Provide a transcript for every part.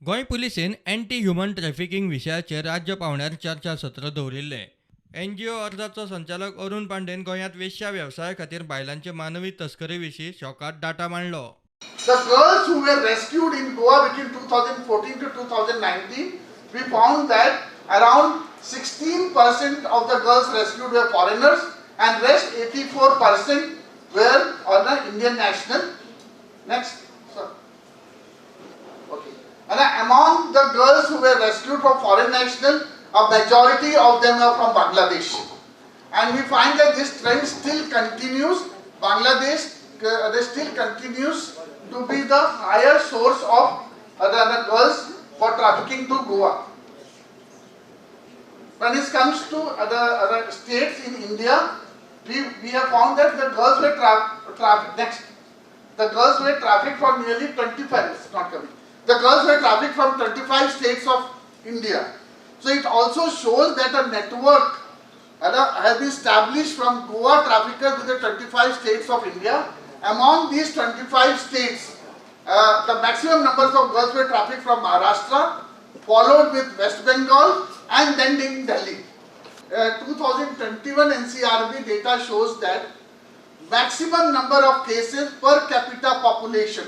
Goa पुलिसेन anti human trafficking विशयाचेर राज्य पावण्यार चर्चासत्र दवरिल्ले. NGO अर्जाचो संचालक अरुण पांडेन गोंयांत वेश्या वेवसाया खातीर बायलांचे मानवी तस्करी विशीं शॉकात डाटा मांडलो. The girls who were rescued in Goa between 2014 to 2019, we found that around 16% of the girls rescued were foreigners and rest 84% were on the Indian national. Next, sir. Okay. And among the girls who were rescued from foreign national, a majority of them are from Bangladesh. And we find that this trend still continues. Bangladesh still continues to be the higher source of the girls for trafficking to Goa. When it comes to other states in India, we have found that the girls were trafficked. Next, the girls were trafficked from nearly 25. It's not coming. The girls were trafficked from 25 states of India. So it also shows that a network has been established from Goa traffickers to the 25 states of India. Among these 25 states, the maximum numbers of girls were trafficked from Maharashtra, followed with West Bengal, and then in Delhi. 2021 NCRB data shows that maximum number of cases per capita population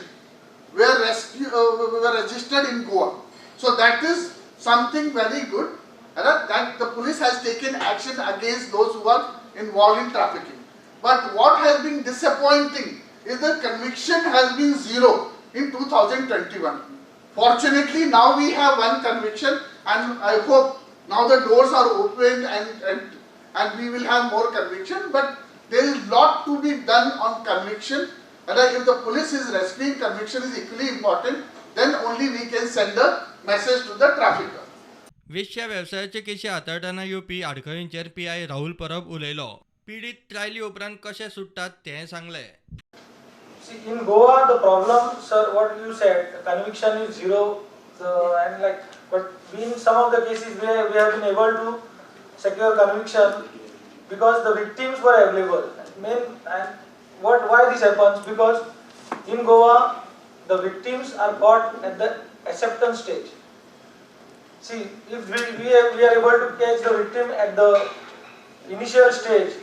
were registered in Goa. So that is something very good, that the police has taken action against those who are involved in trafficking. But what has been disappointing is the conviction has been zero in 2021. Fortunately, now we have one conviction, and I hope now the doors are open and we will have more conviction. But there is a lot to be done on conviction. If the police is rescuing, conviction is equally important. Then only we can send a message to the trafficker. वेश्या वेवसायाचे केशी हाताळटना येवपी आडखळींचेर PI Rahul परब उलयलो. पीडित ट्रायली उपरांत कशे सुट्टात तें सांगलें. See, in Goa, the problem, sir, what you said, conviction is zero, but in some of the cases we have been able to secure conviction because the victims were available. Why this happens? Because in Goa, the victims are caught at the acceptance stage. See, if we are able to catch the victim at the initial stage,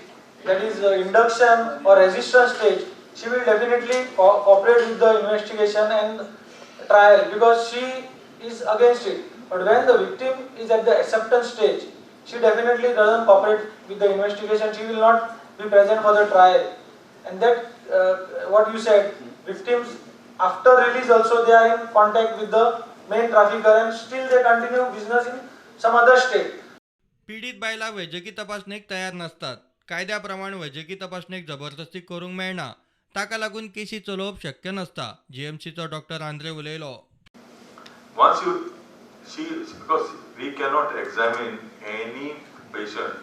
that is induction or resistance stage, she will definitely cooperate with the investigation and trial because she is against it. But when the victim is at the acceptance stage, she definitely doesn't cooperate with the investigation. She will not be present for the trial. And that, what you said, victims after release also they are in contact with the main trafficker and still they continue business in some other state. पीडित बायला वैजकी तपासणेक तयार नसतात. कायद्याप्रमाणे वैजकी तपासणेक जबरदस्ती करूंक मेळना. ताका लागून केसी चलोवप शक्य नसता. GMCचो डॉक्टर आंद्रे उलयलो. Because we cannot examine any patient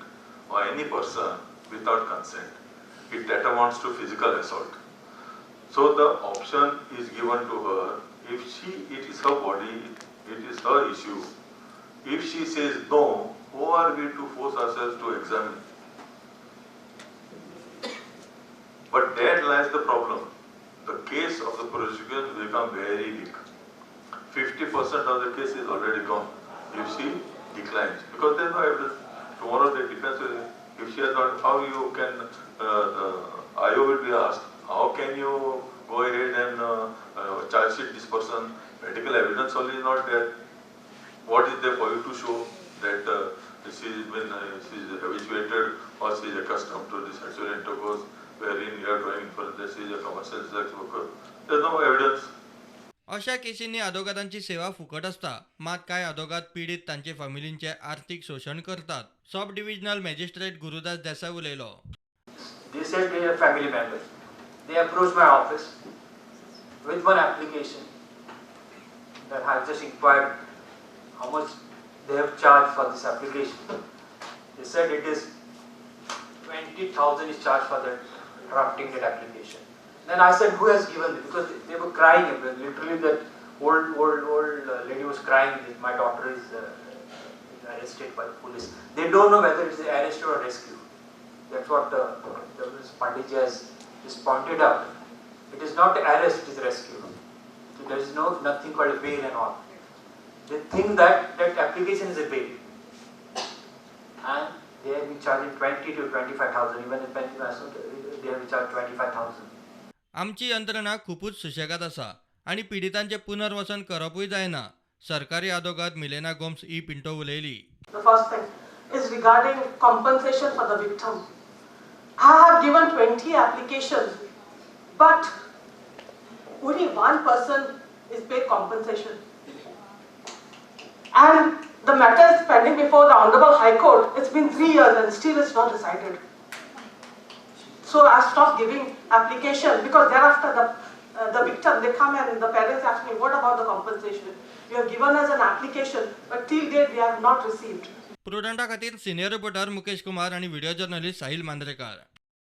or any person without consent. That amounts to physical assault. So the option is given to her. It is her body, it is her issue. If she says no, who are we to force ourselves to examine? But there lies the problem. The case of the prosecution will become very weak. 50% of the case is already gone. If she declines, because there is no evidence. Tomorrow the defense will, if she has not, how you can, the IO will be asked, how can you go ahead and charge sheet this person? Medical evidence only is not there. What is there for you to show that she is habituated or she is accustomed to this sexual intercourse, wherein you are drawing inference that she is a commercial sex worker? There is no evidence. अशा केसींनी आदोगादांची सेवा फुकट असता. मात काय आदोगाद पीडित तांचे फॅमिलींचे आर्थिक शोषण करतात. सब डिव्हिजनल मॅजिस्ट्रेट गुरुदास देसाई उलयलो. They said they are family members. They approached my office with one application that I just inquired how much they have charged for this application. They said it is 20,000 is charged for that drafting that application. Then I said, who has given it? Because they were crying. Literally, that old lady was crying. My daughter is arrested by the police. They don't know whether it is arrest or rescue. That's what Pandit has just pointed out. It is not arrest, it is rescue. So there is nothing called bail and all. they think that that application is a bail, and they have been charging 20 to 25,000. Even in Pennsylvania, they have been charged 25,000. आमची यंत्रणा खूपच सुशेगाद आसा आणि पिडितांचे पुनर्वसन करपूय जायना. सरकारी आदोगाद मिलेना गोम्स ई Pinto उलयली. The first thing is regarding compensation for the victim. I have given 20 applications, but only one person is paid compensation. And the matter is pending before the Honorable High Court. It's been 3 years and still it's not decided. So I stopped giving application because thereafter the victim, they come and the parents ask me, what about the compensation? You have given us an application, but till date we have not received. प्रुडंटा खातीर senior reporter Mukesh Kumar आणि video journalist साहिल मांद्रेकार.